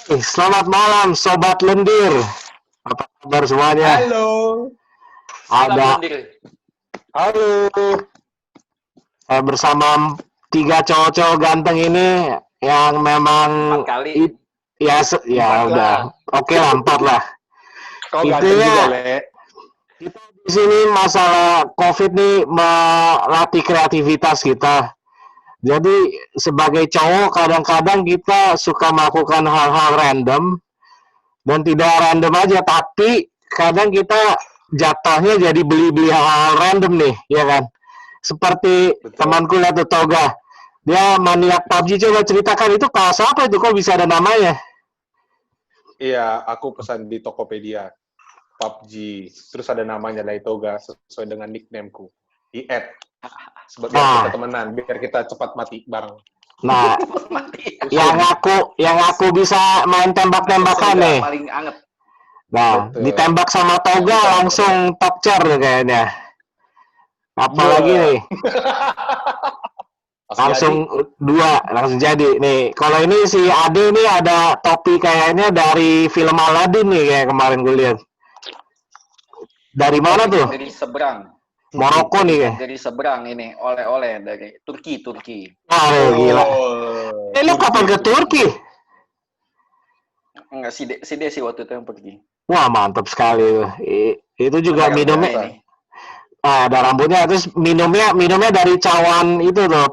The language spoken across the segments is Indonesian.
Selamat malam Sobat Lendir. Apa kabar semuanya? Halo. Salam Ada lendir. Halo. bersama tiga cowok-cowok ganteng ini yang memang 4 kali. ya Empat udah. lah. Oke lah, 4 lah. Kau Intinya, ganteng juga, Le. kita di sini masalah COVID nih melatih kreativitas kita. Jadi sebagai cowok kadang-kadang kita suka melakukan hal-hal random dan tidak random aja, tapi kadang kita jatuhnya jadi beli-beli hal-hal random nih, ya kan? Seperti Betul. temanku lihat tuh Toga, dia maniak PUBG. Coba ceritakan itu kaos apa itu, kok bisa ada namanya? Iya, aku pesan di Tokopedia. PUBG. Terus ada namanya Laitoga sesuai dengan nicknameku. Di-add. Sebab biar kita temenan, biar kita cepat mati bareng. Nah, Mati. yang aku bisa main tembak-tembakan nih. Paling anget. Nah, Betul. ditembak sama Toga langsung top chair kayaknya. Apalagi nih, langsung langsung jadi. Nih, kalau ini si Ade nih ada topi kayaknya dari film Aladdin nih kayak kemarin gue lihat. Dari mana tuh? Dari seberang. Maroko nih kayak. Dari seberang ini, oleh-oleh dari Turki. Oh, gila. Lu kapan ke Turki? Enggak, si Desi waktu itu yang pergi. Wah, mantap sekali. Itu juga minumnya. Ini. Ada rambutnya, terus minumnya dari cawan itu tuh,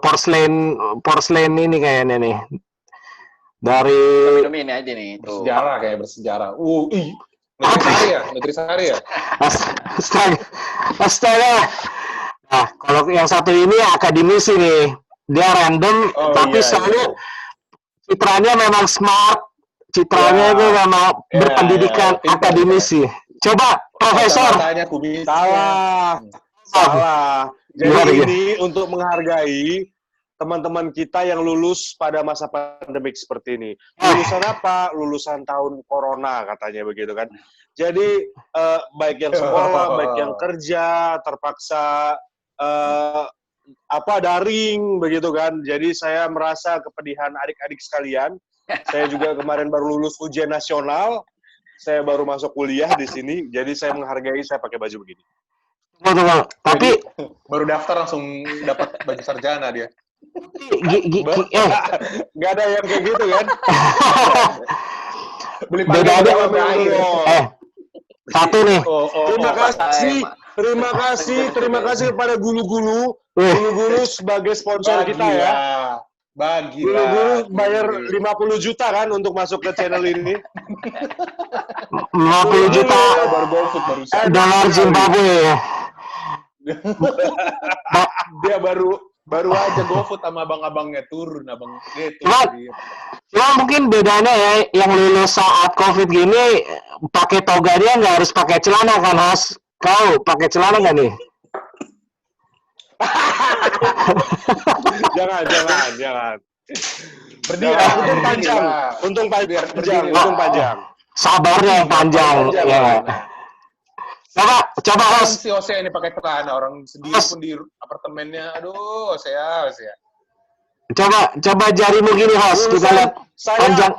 porcelain ini kayaknya nih. Dari Minum ini aja nih. Tuh. Bersejarah. Nutrisari ya? Astaga. Nah, kalau yang satu ini akademisi nih. Dia random, tapi selalu citranya memang smart. Citranya itu memang berpendidikan akademisi. Coba, Profesor. Salah. Jadi Gimana, ini untuk menghargai teman-teman kita yang lulus pada masa pandemik seperti ini. Lulusan apa? Lulusan tahun corona katanya begitu kan. Jadi baik yang sekolah, baik yang kerja, terpaksa daring begitu kan. Jadi saya merasa kepedihan adik-adik sekalian. Saya juga kemarin baru lulus ujian nasional. Saya baru masuk kuliah di sini. Jadi saya menghargai saya pakai baju begini. Tunggu. Tapi baru daftar langsung dapat baju sarjana dia. Nggak ada yang kayak gitu kan? Beli beda satu nih. Terima kasih kepada gulu-gulu sebagai sponsor kita ya. Gulu-gulu bayar 50 juta kan untuk masuk ke channel ini. 50 juta dolar Zimbabwe ya. Dia baru aja GoFood sama abang-abangnya turun, abang gitu. Cuma mungkin bedanya ya, yang lulus saat COVID gini pakai toga, dia nggak harus pakai celana kan, Has? Kau pakai celana nggak nih? Jangan. Berdiri, untung panjang. Sabarnya yang panjang. Ya. Coba Has. Si Ose ini pakai celana, orang sendiri pun di apartemennya. Aduh, saya. Coba jarimu gini, Has. Kita lihat panjang.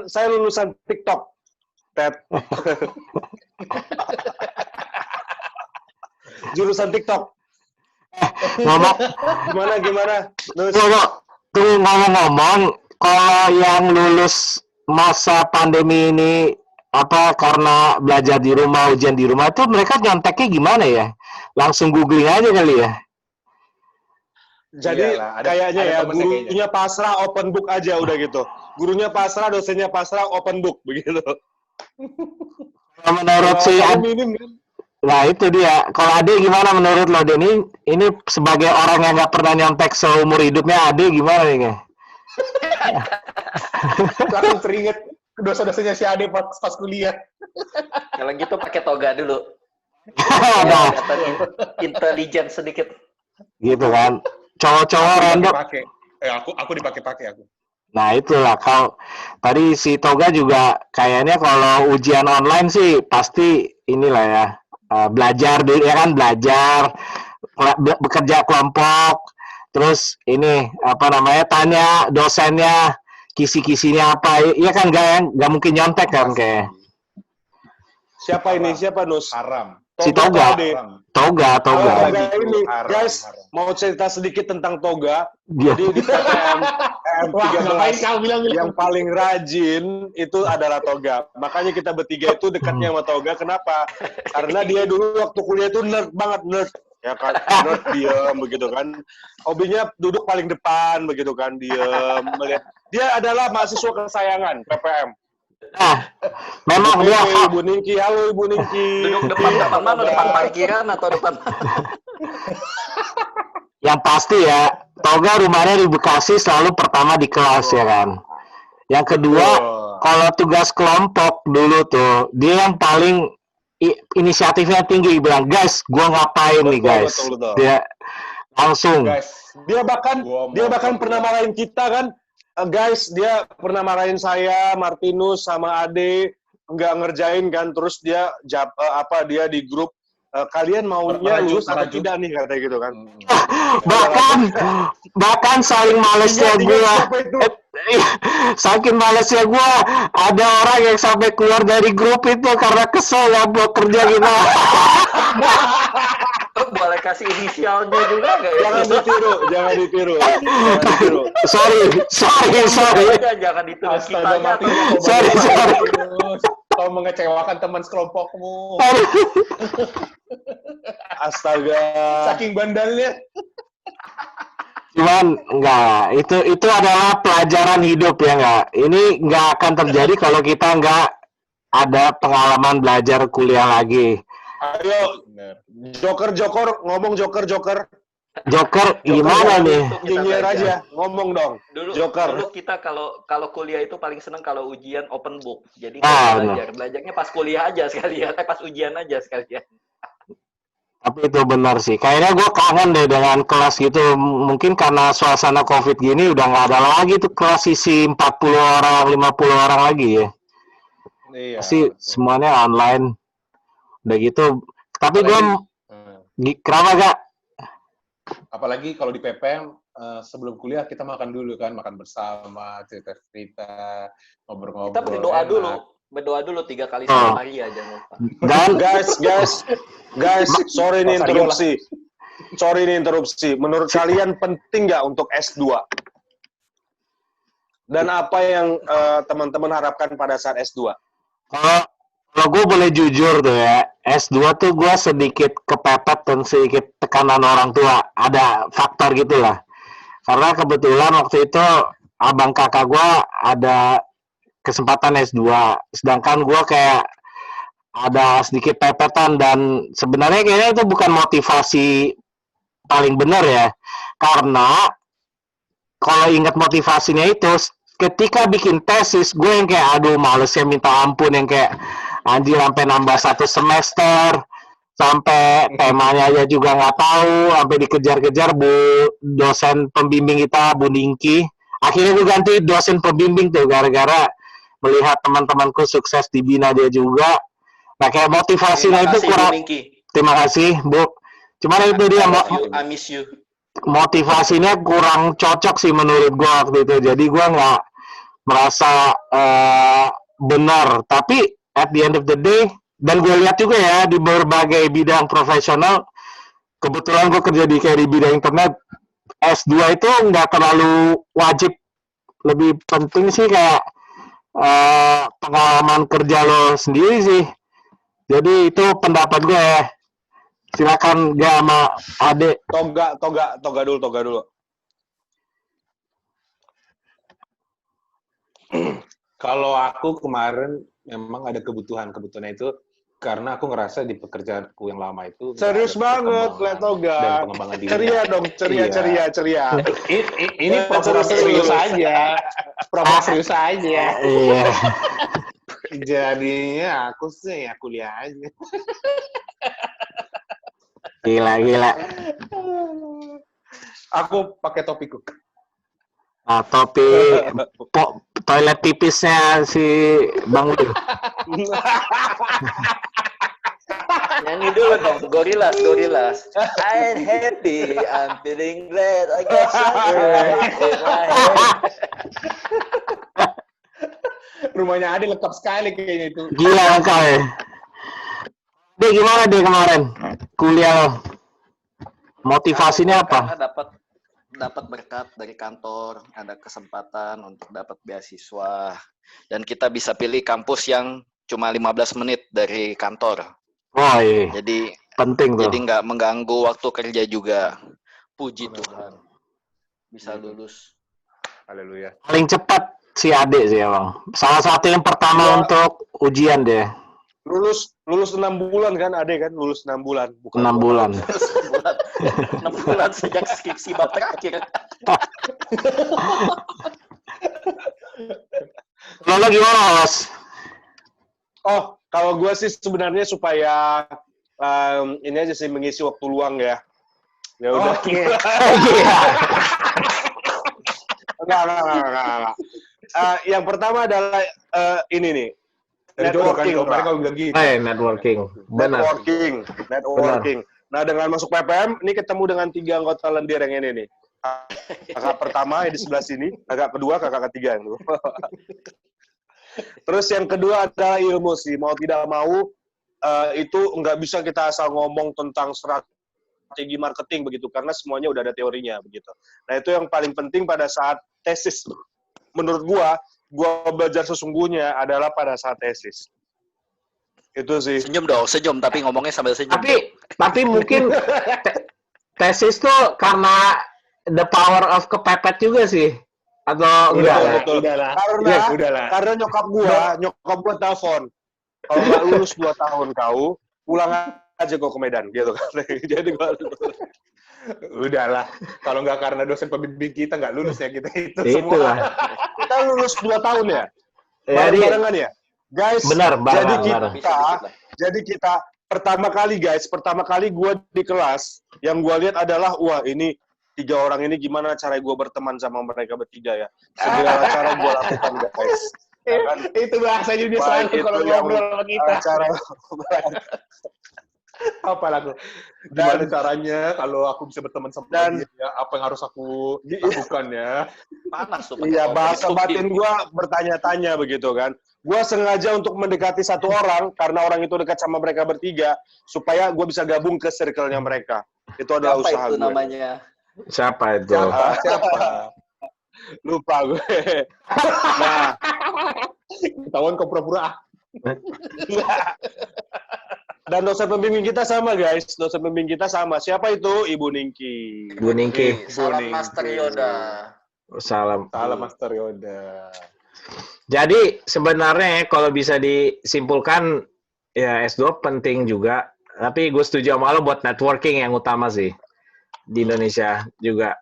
Saya lulusan TikTok. Ted. Jurusan TikTok. Gimana? Tuh ngomong-ngomong, kalau yang lulus masa pandemi ini karena belajar di rumah, ujian di rumah, tuh mereka nyonteknya gimana ya? Langsung googling aja kali ya. Jadi kayaknya ya gurunya pasrah open book aja udah gitu. Gurunya pasrah, dosennya pasrah open book begitu. Menurut si nah itu dia. Kalau Ade gimana menurut lo, Denny? Ini sebagai orang yang nggak pernah nyontek seumur hidupnya, Ade gimana nih? Langsung teringat dosa-dosanya si Ade pas kuliah. Kalau gitu pakai toga dulu. Nah, intelijen sedikit. Gitu kan. Cowok-cowok random. Aku dipakai aku. Nah itulah, kalau tadi si Toga juga kayaknya kalau ujian online sih pasti inilah ya, belajar bekerja kelompok, terus ini tanya dosennya kisi-kisinya apa. Iya kan nggak mungkin nyontek kan kayak. Siapa ini? Siapa Nus? Haram. Si Toga. Ade. Toga. Toga Gitu, ini, haram, guys, haram. mau cerita sedikit tentang Toga. Dia. Jadi di PTM Wah, ngapain M13 kau bilang? yang paling rajin itu adalah Toga. Makanya kita bertiga itu dekatnya sama Toga. Kenapa? Karena dia dulu waktu kuliah itu nerd banget, nerd. Ya kan, nerd diem begitu kan. Hobinya duduk paling depan begitu kan, diem melihat. Dia adalah mahasiswa kesayangan PPM. Nah, memang dia Ibu Ningki, halo Ibu Ningki. Duduk depan mana? Depan parkiran atau depan yang pasti ya, Toga rumahnya di Bekasi selalu pertama di kelas ya kan. Yang kedua, kalau tugas kelompok dulu tuh, dia yang paling inisiatifnya tinggi, bilang, guys, gua ngapain nih guys. Betul. Dia langsung. Guys, Dia bahkan pernah marahin kita kan. Guys, dia pernah marahin saya, Martinus sama Ade nggak ngerjain kan, terus dia dia di grup kalian maunya Meraju, lulus atau meraju. tidak nih katanya gitu kan. bahkan saking malesnya gua. Siapa itu? Saking malesnya gua, ada orang yang sampai keluar dari grup itu karena kesel ya buat kerja gitu. boleh kasih inisialnya juga nggak ya? Jangan ditiru. Sorry. Jangan ditulis Astaga, kitanya atau mati. Sorry. Kau mengecewakan teman sekelompokmu. Astaga. Saking bandalnya. Cuman enggak, itu adalah pelajaran hidup ya enggak. Ini enggak akan terjadi kalau kita enggak ada pengalaman belajar kuliah lagi. Ayo, Joker, ngomong Joker. Joker gimana nih? Nyinyir aja, ngomong dong. Joker. Dulu kita kalau kuliah itu paling seneng kalau ujian open book. Jadi benar. belajarnya pas kuliah aja sekalian, pas ujian aja sekalian. Tapi itu benar sih. Kayaknya gue kangen deh dengan kelas gitu. Mungkin karena suasana COVID gini udah nggak ada lagi tuh kelas isi 40 orang, 50 orang lagi ya. Iya. Pasti semuanya online. Udah gitu. Tapi gue kenapa gak? Apalagi kalau di PPM sebelum kuliah kita makan dulu kan, makan bersama, cerita-cerita, ngobrol-ngobrol. Kita berdoa dulu 3 kali sehari aja. Dan guys, sorry nih interupsi. Menurut kalian penting nggak untuk S2? Dan apa yang teman-teman harapkan pada saat S2? Kalau gue boleh jujur tuh ya, S2 tuh gue sedikit kepepet dan sedikit tekanan orang tua. Ada faktor gitulah. Karena kebetulan waktu itu abang kakak gue ada kesempatan S2. Sedangkan gue kayak ada sedikit pepetan dan sebenarnya kayaknya itu bukan motivasi paling benar ya. Karena kalau ingat motivasinya itu, ketika bikin tesis, gue yang kayak, aduh malesnya minta ampun, yang kayak, anjir sampai nambah 1 semester, sampai temanya aja juga nggak tahu, sampai dikejar-kejar dosen pembimbing kita, Bu Ningki. Akhirnya gue ganti dosen pembimbing tuh, gara-gara melihat teman-temanku sukses dibina dia juga. Nah, kayak motivasinya itu kurang. Terima kasih, Bu. Cuman itu dia, I miss you. motivasinya kurang cocok sih menurut gue waktu itu. Jadi gue nggak merasa benar. Tapi at the end of the day, dan gue lihat juga ya di berbagai bidang profesional, kebetulan gue kerja di bidang internet, S2 itu nggak terlalu wajib. Lebih penting sih kayak pengalaman kerja lo sendiri sih. Jadi itu pendapat gue ya. Silakan gak sama Ade. Toga dulu. Kalau aku kemarin memang ada kebutuhannya itu karena aku ngerasa di pekerjaanku yang lama itu Serius banget, Toga. dan pengembangan diri. Ceria dong, ceria. Ini pura-pura serius aja. Pura-pura serius aja. Iya. Jadinya aku sih ya kuliah aja. Gila. Aku pakai topiku. Nah, topi toilet pipisnya si Bang Wil. Nyanyi dulu dong, Gorillaz. I'm happy, I'm feeling glad, I got something in my head. rumahnya Ade lengkap sekali kayaknya itu. Gila lengkap ya. Dek, gimana deh kemarin kuliah lo? Motivasinya apa? Karena dapat berkat dari kantor, ada kesempatan untuk dapat beasiswa, dan kita bisa pilih kampus yang cuma 15 menit dari kantor. Oh iya, Jadi penting tuh. nggak mengganggu waktu kerja juga. Puji Tuhan, bisa lulus. Haleluya. Paling cepat si Ade sih emang. Salah satu yang pertama Iya. untuk ujian deh. Lulus 6 bulan kan, Ade kan lulus 6 bulan, bukan 6 2 bulan. tahun. 6 bulan sejak skripsi bab terakhir. Lo gimana, Os? Oh, kalau gue sih sebenarnya supaya ini aja sih mengisi waktu luang ya. Ya udah. Iya. Enggak. Yang pertama adalah ini nih. Dari jodoh kan, Networking, kalau Pak. mereka udah gitu. Networking. Benar. Networking. Nah, dengan masuk PPM, ini ketemu dengan 3 anggota lendir yang ini nih. Kakak pertama yang di sebelah sini, kakak kedua, kakak ketiga. Terus yang kedua adalah ilmu sih. Mau tidak mau, itu nggak bisa kita asal ngomong tentang strategi marketing begitu, karena semuanya udah ada teorinya begitu. Nah, itu yang paling penting pada saat tesis. Menurut gua belajar sesungguhnya adalah pada saat tesis. Itu sih. Senyum tapi ngomongnya sambil senyum. Tapi mungkin tesis tuh karena the power of kepepet juga sih. Atau enggak? Betul. Udahlah. Udahlah. Karena nyokap gua telepon. Kalau nggak lulus 2 tahun kau, pulang aja kau ke Medan, gitu kan. Jadi gua Udahlah. Kalau nggak karena dosen pembimbing kita nggak lulus ya kita itu Itulah. semua. kita lulus 2 tahun ya. Jadi Barengan ya. Guys, benar, jadi kita pertama kali gua di kelas, yang gua lihat adalah wah ini 3 orang ini gimana cara gua berteman sama mereka bertiga ya. Segala cara gua lakukan, guys. Ya kan? Itu bahasanya dia Baik selalu itu kalau yang ngobrol sama kita. cara Apa lagu? Gimana caranya kalau aku bisa berteman sama dan- dia? Apa yang harus aku lakukan ya? Panas tuh. Iya, bahasa batin gua bertanya-tanya begitu kan. Gua sengaja untuk mendekati satu orang karena orang itu dekat sama mereka bertiga supaya gua bisa gabung ke circle-nya mereka. Itu adalah Apa usaha itu gue. namanya? siapa itu? Siapa? Lupa gue. Nah, Ketahuan kau pura-pura. dan dosen pembimbing kita sama, guys. Dosen pembimbing kita sama. Siapa itu? Ibu Ningki. Bu Ningki. Salam Kuning. Master Yoda. Salam. Salah Master Yoda. Jadi sebenarnya kalau bisa disimpulkan ya S2 penting juga. Tapi gue setuju sama lo buat networking yang utama sih di Indonesia juga.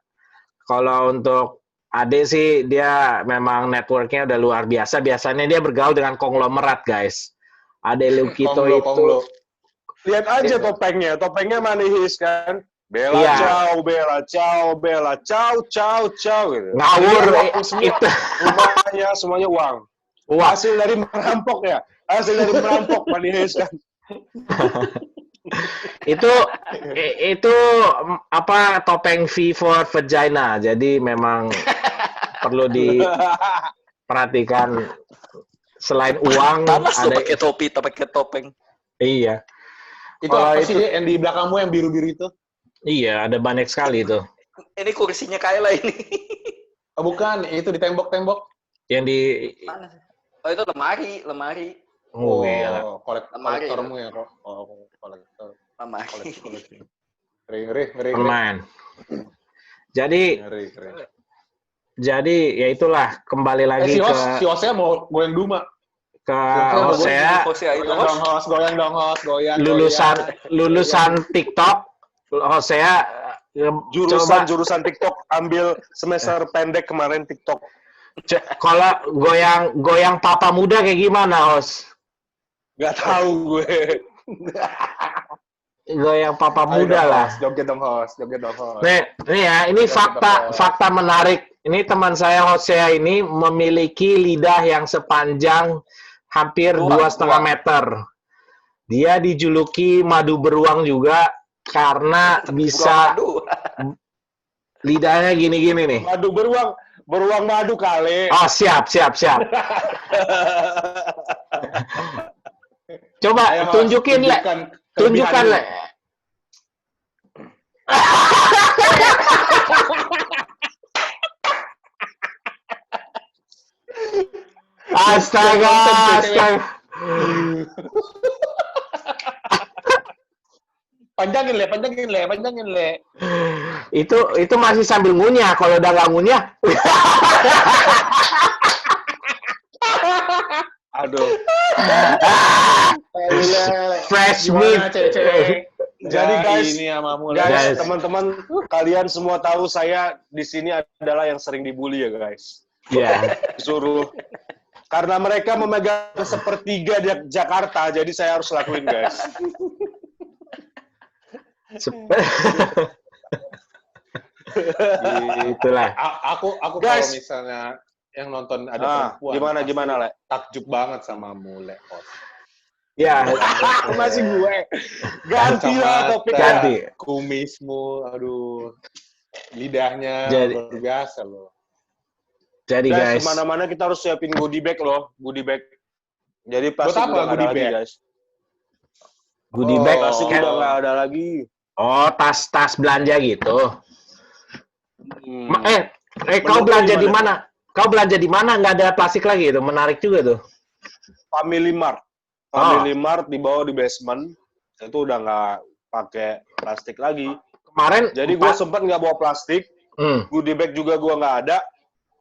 Kalau untuk Ade sih dia memang networknya udah luar biasa. Biasanya dia bergaul dengan konglomerat, guys. Ade Lukito itu. Konglo. Lihat aja topengnya. Topengnya manihis kan. Bella Iya. ciao, Bella ciao, Bella ciao, ciao, ciao gitu. Ngawur Jadi, semua, itu. semuanya uang. Wah, Hasil dari merampok ya. Hasil dari merampok manihis kan. itu apa topeng V for vagina. Jadi memang perlu diperhatikan selain uang Panas tuh ada pakai topi, pakai topeng. iya. Itu Kalau apa itu- sih yang di belakangmu yang biru-biru itu? Iya, ada banyak sekali itu. Ini kursinya Kayla ini. Oh, bukan, itu di tembok-tembok. Yang di Mana? Oh itu lemari. oh iya. Lemari, Kolektormu ya kok. Oh, kolektor. Lemari. Koleksi. Ngeri. Permen. Jadi Ngeri. ya itulah kembali lagi Si Hosea mau goyang Duma. ke Hosea Hosea itu Goyang dong, host. lulusan TikTok. Hosea Jurusan TikTok ambil semester pendek kemarin TikTok. kalau goyang papa muda kayak gimana, Hos? Gak tahu gue. Goyang papa muda lah. Joget dong, host. Nih ya, ini fakta menarik. Ini teman saya Hosea ini memiliki lidah yang sepanjang hampir 2,5 meter. Dia dijuluki madu beruang juga karena bisa Aduh. lidahnya gini-gini nih. Madu Beruang madu kali. Oh, siap. Coba Ayo, Mas, tunjukin, Le. Tunjukkan, Le. Astaga. Panjangin, Le. Itu masih sambil ngunyah. Kalau udah nggak ngunyah, Aduh. fresh Gimana, meat. cewek-cewek? Jadi guys, ini sama mulai. Guys. teman-teman, kalian semua tahu saya di sini adalah yang sering dibully ya guys. Ya. Disuruh karena mereka memegang sepertiga di Jakarta, jadi saya harus lakuin guys. Itulah. Aku Guys. kalau misalnya yang nonton ada perempuan. Gimana Le? Takjub banget sama Mule. Ya, Masih gue. Ganti lah topiknya. ganti. Kumismu, aduh. Lidahnya Jadi- luar biasa loh. Jadi Guys, guys, kemana-mana kita harus siapin goodie bag loh, goodie bag. Jadi plastik Buat apa udah nggak ada goodie lagi bag? guys. goodie bag Plastik kan? udah nggak ada lagi. Oh, tas belanja gitu. Kau Menurut belanja lu di gimana? mana? Kau belanja di mana? Nggak ada plastik lagi itu. Menarik juga tuh. Family Mart. Family Mart dibawa di basement. Itu udah nggak pakai plastik lagi. Kemarin Jadi gue sempat nggak bawa plastik. Hmm. Goodie bag juga gue nggak ada.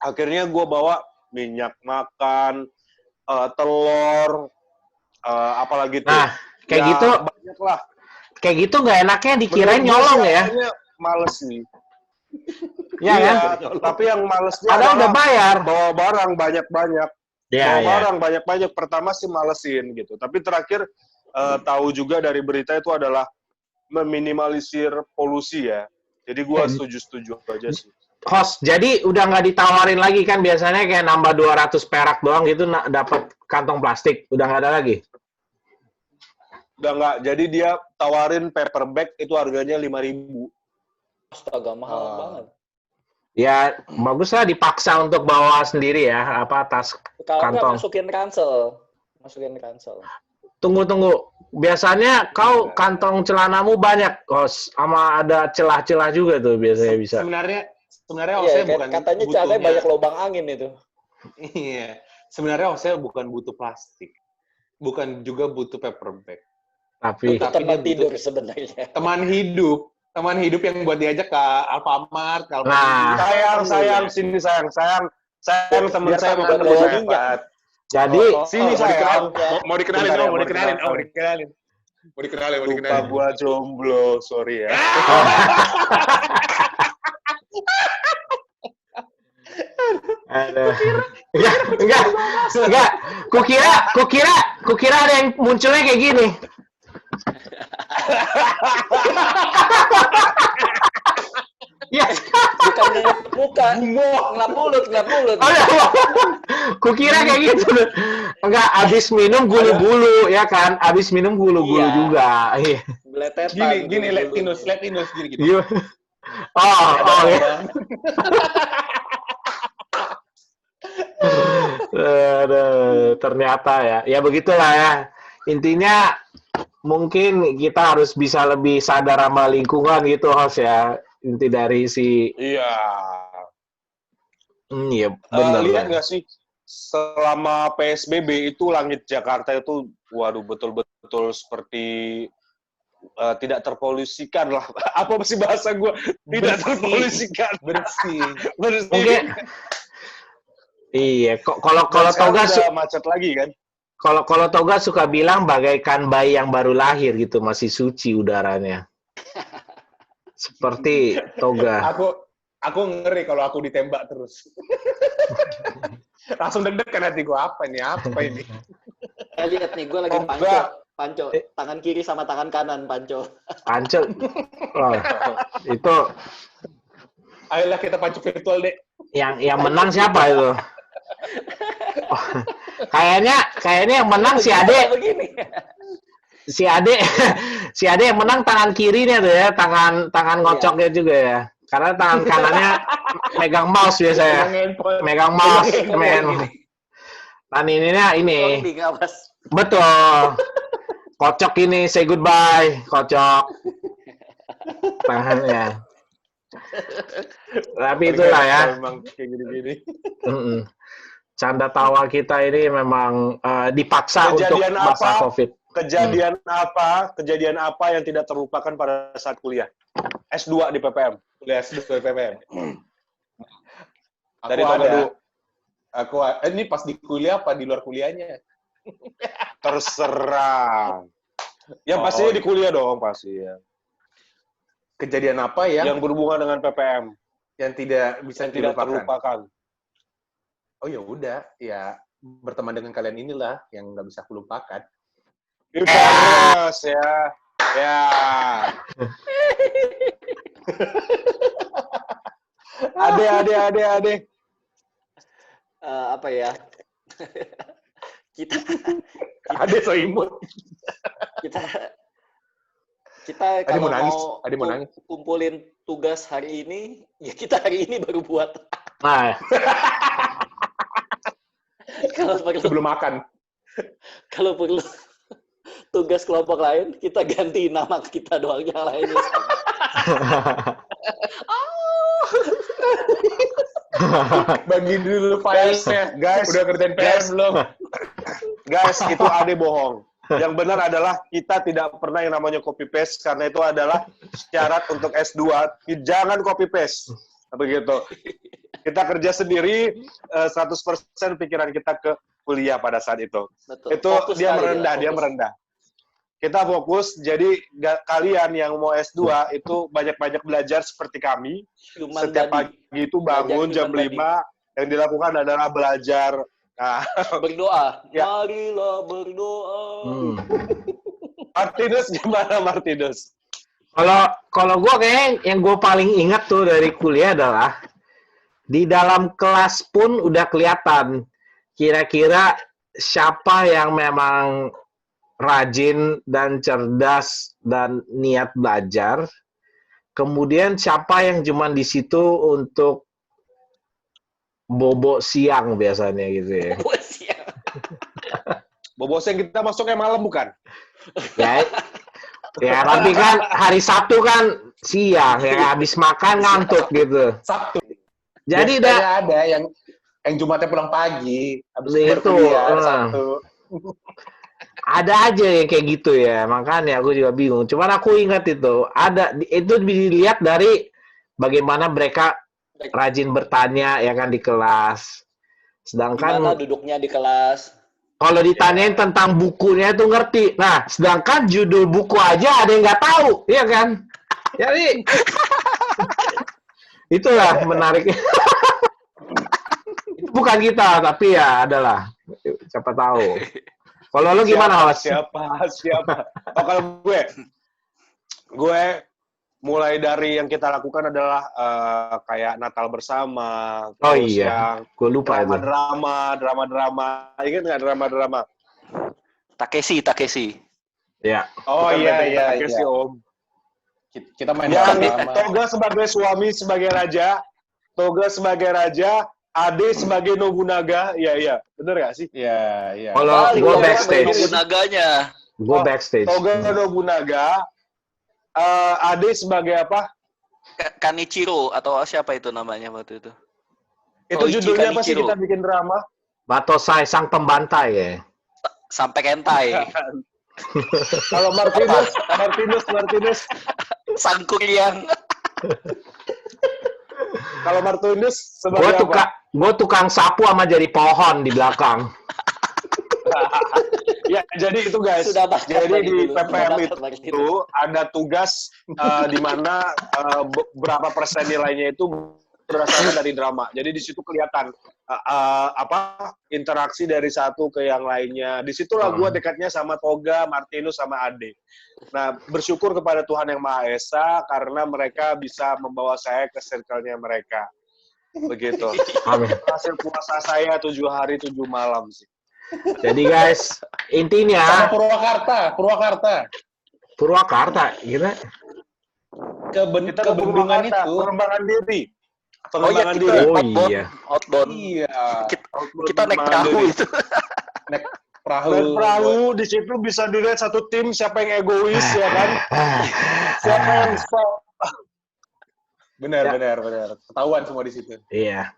Akhirnya gue bawa minyak makan, telur, apalagi tuh. Nah, kayak Ya, gitu, banyak lah. kayak gitu nggak enaknya dikirain Menurut nyolong gue sih ya? kayaknya males sih. Ya kan? Tapi yang malesnya Padahal udah adalah bayar. bawa barang banyak-banyak. Ya, Bawa ya. barang banyak-banyak. Pertama sih malesin gitu. Tapi terakhir tahu juga dari berita itu adalah meminimalisir polusi ya. Jadi gue setuju-setuju aja sih. Host, jadi udah nggak ditawarin lagi kan biasanya kayak nambah 200 perak doang gitu dapat kantong plastik. Udah nggak ada lagi. Udah nggak. Jadi dia tawarin paper bag itu harganya 5.000. Astaga, mahal banget. Ya, bagus lah dipaksa untuk bawa sendiri ya, apa tas Kalau nggak kantong. masukin ransel. Tunggu. Biasanya kau kantong celanamu banyak, host. Sama ada celah-celah juga tuh biasanya bisa. Sebenarnya Iya, Ose kan? bukan Katanya butuhnya. caranya banyak lubang angin itu. Iya. Sebenarnya Ose bukan butuh plastik. Bukan juga butuh paper bag. Tapi Itu tempat dia tidur butuh- sebenarnya. Teman hidup yang buat diajak ke Alfamart, ke Nah. Sayang, sini sayang teman Biar saya mau tangan ketemu bawah saya. minyak. jadi Sini mau sayang. dikenalin, mau dikenalin, Bentar ya, mau mau dikenalin, dikenalin. mau dikenalin. Lupa gua jomblo, sorry ya. Aduh. Enggak. Kukira ada yang munculnya kayak gini. Ya, Bukan muka, ngelap mulut. kukira kayak gitu. Enggak, abis minum gulu-gulu ya kan? Abis minum gulu-gulu Iya. juga. Iya. Beletetan. Gini, dulu. Letinus gini gitu. Iya. Oh, ya. Aduh, ternyata ya. Ya begitulah ya. Intinya mungkin kita harus bisa lebih sadar sama lingkungan gitu, host ya. Inti dari si Iya. iya benar. Lihat nggak sih selama PSBB itu langit Jakarta itu waduh betul-betul seperti tidak terpolusikan lah. Apa sih bahasa gue? Tidak terpolusikan. Bersih. Bersih. Mungkin iya, kalau Dan sekarang Toga udah macet lagi kan? kalau Toga suka bilang bagaikan bayi yang baru lahir gitu, masih suci udaranya. Seperti Toga. Aku ngeri kalau aku ditembak terus. Langsung deg-degan hati gue, apa ini? Lihat nih, gue lagi Oh, panco. enggak. Panco. Tangan kiri sama tangan kanan, panco. Pancel. Oh, itu Ayolah kita pacu virtual deh. yang menang siapa itu? Oh, kayaknya yang menang si Ade. Begini. Si Ade yang menang tangan kirinya tuh ya, tangan ngocoknya juga ya. Karena tangan kanannya megang mouse biasanya. handphone. Megang mouse, Megang men. handphone. Dan ininya ini. Sounding, awas. Betul. Kocok ini, say goodbye. Kocok. Tangannya. Tapi itulah ya. Memang kayak gini-gini. Mm-mm. Canda tawa kita ini memang dipaksa Kejadian untuk masa apa? COVID. Kejadian apa yang tidak terlupakan pada saat kuliah? S2 di PPM. Kuliah S2 PPM. Dari Aku Toga ada. dulu. Ini pas di kuliah apa di luar kuliahnya? Terserah. Yang pastinya di kuliah dong, pasti ya. Kejadian apa yang Yang berhubungan dengan PPM. yang tidak bisa Yang tidak dilupakan? terlupakan. Oh ya udah, ya berteman dengan kalian inilah yang nggak bisa kulupakan. Terus ya. Ya. Ade. Apa ya? kita Ada so imut. kita Ade kalau mau nangis, mau Ade mau nangis. kumpulin tugas hari ini, ya kita hari ini baru buat. Nah, Kalau perlu, Sebelum makan. kalau perlu tugas kelompok lain, kita ganti nama kita doang, yang lainnya sama. Bagi dulu filenya. Guys, Udah kerjain PR guys. belum? Guys, itu Ade bohong. Yang benar adalah kita tidak pernah yang namanya copy paste karena itu adalah syarat untuk S2. Jangan copy paste. Begitu. Kita kerja sendiri 100% pikiran kita ke kuliah pada saat itu. Betul. Itu Fokus dia kali merendah. Kita fokus, jadi kalian yang mau S2 itu banyak-banyak belajar seperti kami. Human Setiap body. pagi itu bangun Belajar jam human 5, yang dilakukan adalah belajar. Nah, Berdoa. Ya. Marilah berdoa. hmm. Martinus gimana Martinus? Kalau gue kayaknya yang gue paling ingat tuh dari kuliah adalah di dalam kelas pun udah kelihatan kira-kira siapa yang memang rajin dan cerdas dan niat belajar. Kemudian siapa yang cuman di situ untuk bobo siang biasanya gitu ya. Bobos yang kita masuknya malam bukan? Ya, tapi kan hari Sabtu kan siang ya, habis makan ngantuk gitu. Sabtu. Jadi Biasanya ada yang Jumatnya pulang pagi, habis Itu, berkuliah, eh. Sabtu. ada aja yang kayak gitu ya, makanya aku juga bingung. Cuman aku ingat itu dilihat dari bagaimana mereka rajin bertanya ya kan di kelas. Gimana Sedangkan duduknya di kelas? kalau ditanyain tentang bukunya itu ngerti. Nah, sedangkan judul buku aja ada yang nggak tahu, iya kan? Jadi itulah menariknya. Itu bukan kita, tapi ya adalah siapa tahu. Kalau lo gimana, Mas? Siapa? Oh, kalau gue mulai dari yang kita lakukan adalah kayak Natal bersama. Oh terus iya, yang gue lupa itu. drama. Ingat nggak drama? Takeshi. Ya. Oh Bukan iya, benteng Takeshi, Om. Kita main Yang drama. Toga sebagai suami sebagai raja, Ade sebagai Nobunaga. Iya, bener nggak sih? Iya. Kalau gue backstage, Nobunaganya. gue backstage. Toga Nobunaga, Ade sebagai apa? Kanichiro atau siapa itu namanya waktu itu? Itu Koichi judulnya apa sih Kanichiro. kita bikin drama? Batosai sang pembantai ya. Sampai kentai. Kalau Martinus. Sang kuryang. Kalau Martinus Gue sebagai apa? tukang sapu sama jadi pohon di belakang. Ya, jadi itu guys. Sudah bakat Jadi lagi di dulu. PPM Sudah bakat lagi itu ada tugas di mana berapa persen nilainya itu berdasarkan dari drama. Jadi di situ kelihatan interaksi dari satu ke yang lainnya. Disitulah gue dekatnya sama Toga, Martinus, sama Ade. Nah, bersyukur kepada Tuhan Yang Maha Esa karena mereka bisa membawa saya ke circle-nya mereka. Begitu. Amin. Hasil puasa saya 7 hari 7 malam sih. Jadi guys, intinya Sama Purwakarta. Purwakarta, gitu. Kita kebendungan itu. pengembangan diri. Oh iya, Pengembangan kita diri. Oh, outbound. iya. Outbound. Iya. Kita naik Pengembangan perahu diri. itu. Naik perahu. Dan perahu di situ bisa dilihat satu tim siapa yang egois ya kan, siapa yang stop. Benar, Ya. benar. Ketahuan semua di situ. Iya.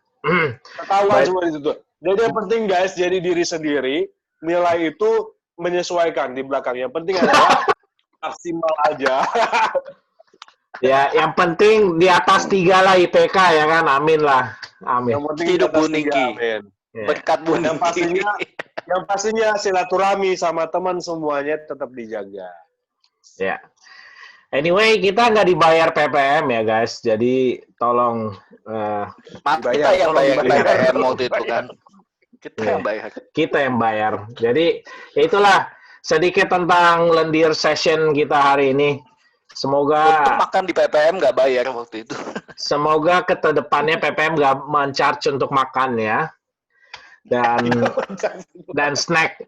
Ketahuan Baik. semua di situ. Jadi yang penting guys, jadi diri sendiri, nilai itu menyesuaikan di belakang. Yang penting adalah maksimal aja. Ya, yang penting di atas 3 lah IPK ya kan. Amin lah. Amin. Yang penting Hidup di atas Buningki. 3, men. Ya. Berkat bunyi. Yang pastinya silaturahmi sama teman semuanya tetap dijaga. Ya. Anyway, kita nggak dibayar PPM ya guys. Jadi tolong Kita Dibayar, yang tolong bayar dibayar. PPM waktu itu kan. Kita Iya. yang bayar. kita yang bayar. Jadi itulah sedikit tentang lendir session kita hari ini. Untuk Semoga makan di PPM nggak bayar waktu itu. semoga ke depannya PPM nggak men-charge untuk makan ya. Dan snack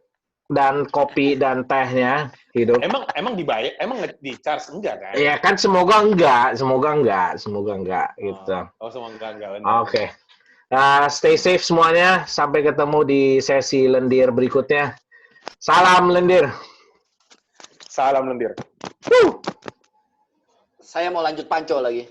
dan kopi dan tehnya hidup. Emang dibayar? Emang di charge enggak kan? Ya kan semoga enggak gitu. Oh, semoga enggak. Oke. Stay safe semuanya. Sampai ketemu di sesi lendir berikutnya. Salam lendir. Salam lendir. Saya mau lanjut panco lagi.